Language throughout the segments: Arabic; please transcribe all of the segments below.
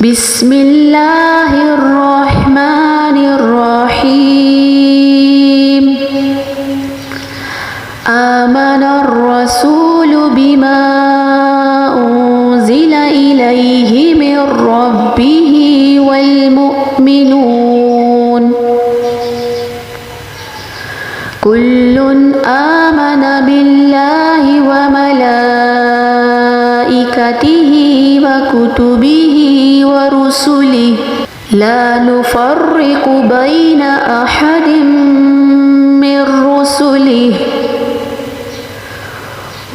بسم الله الرحمن الرحيم آمن الرسول بما أنزل إليه من ربه والمؤمنون كل آمن بالله وملائكته وكتبه ورسله لا نفرق بين أحد من رسله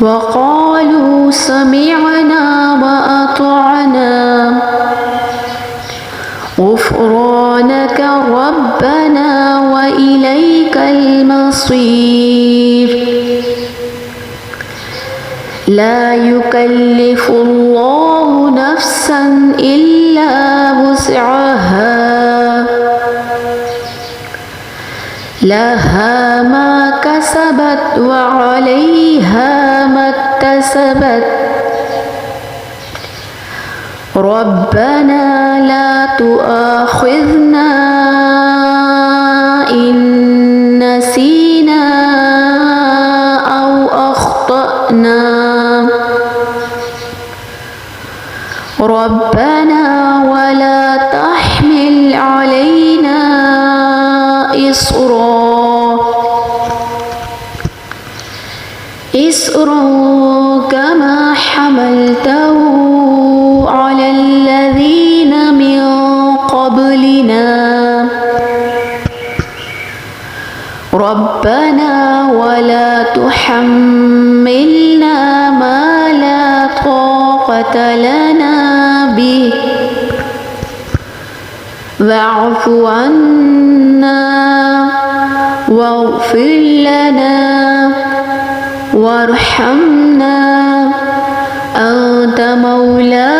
وقالوا سمعنا وأطعنا غفرانك ربنا وإليك المصير لا يكلف الله نفسا إلا وسعها لها ما كسبت وعليها ما اكتسبت ربنا لا تؤاخذنا إن نسينا أو أخطأنا ربنا ولا تحمل علينا إصرا كما حملته على الذين من قبلنا ربنا ولا تحملنا ما لا طاقة لنا به واعف عنا واغفر لنا وارحمنا أنت مولانا